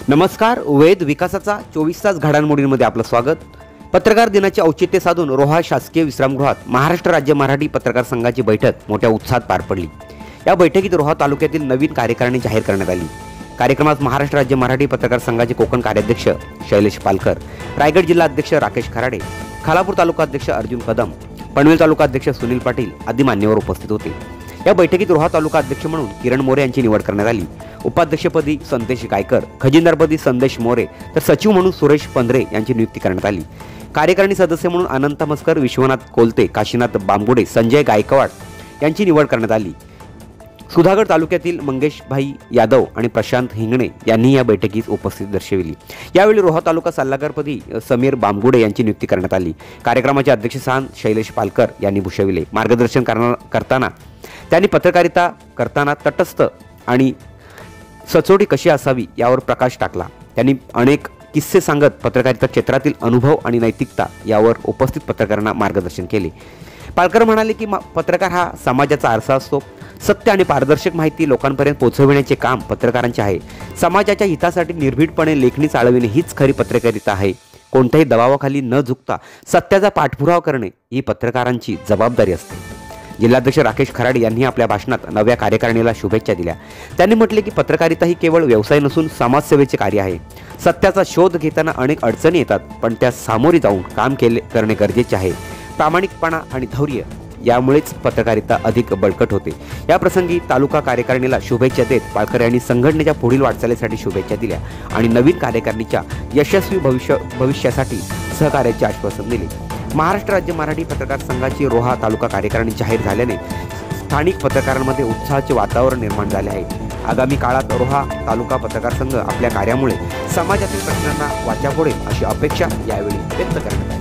नमस्कार. वेद विकासाचा 24 तास घडामोडींमध्ये आपलं स्वागत. पत्रकार दिनाचे औचित्य साधून रोहा शासकीय विश्रामगृहात महाराष्ट्र राज्य मराठी पत्रकार संघाची बैठक मोठ्या उत्साहात पार पडली. या बैठकीत रोहा तालुक्यातील नवीन कार्यकारिणी जाहीर करण्यात आली. कार्यक्रमात महाराष्ट्र राज्य मराठी पत्रकार संघाचे कोकण कार्याध्यक्ष शैलेश पालकर, रायगड जिल्हा अध्यक्ष राकेश खराडे, खालापूर तालुका अध्यक्ष अर्जुन कदम, पनवेल तालुका अध्यक्ष सुनील पाटील आदी मान्यवर उपस्थित होते. या बैठकीत रोहा तालुका अध्यक्ष म्हणून किरण मोरे यांची निवड करण्यात आली. उपाध्यक्षपदी संदेश गायकर, खजिनदारपदी संदेश मोरे तर सचिव म्हणून सुरेश पंधरे यांची नियुक्ती करण्यात आली. कार्यकारिणी सदस्य म्हणून अनंत मस्कर, विश्वनाथ कोलते, काशीनाथ बांबुडे, संजय गायकवाड यांची निवड करण्यात आली. सुधागड तालुक्यातील मंगेशभाई यादव आणि प्रशांत हिंगणे यांनी या बैठकीत उपस्थिती दर्शविली. यावेळी रोहा तालुका सल्लागारपदी समीर बांबुडे यांची नियुक्ती करण्यात आली. कार्यक्रमाचे अध्यक्षस्थान शैलेश पालकर यांनी भूषविले. मार्गदर्शन करताना त्यांनी पत्रकारिता करताना तटस्थ आणि सचोटी कशी असावी यावर प्रकाश टाकला. त्यांनी अनेक किस्से सांगत पत्रकारिता क्षेत्रातील अनुभव आणि नैतिकता यावर उपस्थित पत्रकारांना मार्गदर्शन केले. पालकर म्हणाले की पत्रकार हा समाजाचा आरसा असतो. सत्य आणि पारदर्शक माहिती लोकांपर्यंत पोहोचविण्याचे काम पत्रकारांचे आहे. समाजाच्या हितासाठी निर्भीडपणे लेखणी चालविणे हीच खरी पत्रकारिता आहे. कोणत्याही दबावाखाली न झुकता सत्याचा पाठपुरावा करणे ही पत्रकारांची जबाबदारी असते. जिल्हाध्यक्ष राकेश खराडे यांनी आपल्या भाषणात नव्या कार्यकारिणीला शुभेच्छा दिल्या. त्यांनी म्हटले की पत्रकारिता ही केवळ व्यवसाय नसून समाजसेवेचे कार्य आहे. सत्याचा शोध घेताना अनेक अडचणी येतात, पण त्या सामोरे जाऊन काम करणे गरजेचे आहे. प्रामाणिकपणा आणि धैर्य यामुळेच पत्रकारिता अधिक बळकट होते. या प्रसंगी तालुका कार्यकारिणीला शुभेच्छा देत पालकर यांनी संघटनेच्या पुढील वाटचालीसाठी शुभेच्छा दिल्या आणि नवीन कार्यकारिणीच्या यशस्वी भविष्यासाठी सहकार्याचे आश्वासन दिले. महाराष्ट्र राज्य मराठी पत्रकार संघाची रोहा तालुका कार्यकारिणी जाहीर झाल्याने स्थानिक पत्रकारांमध्ये उत्साहाचे वातावरण निर्माण झाले आहे. आगामी काळात रोहा तालुका पत्रकार संघ आपल्या कार्यामुळे समाजातील प्रश्नांना वाचा फोडेल अशी अपेक्षा यावेळी व्यक्त करण्यात आली.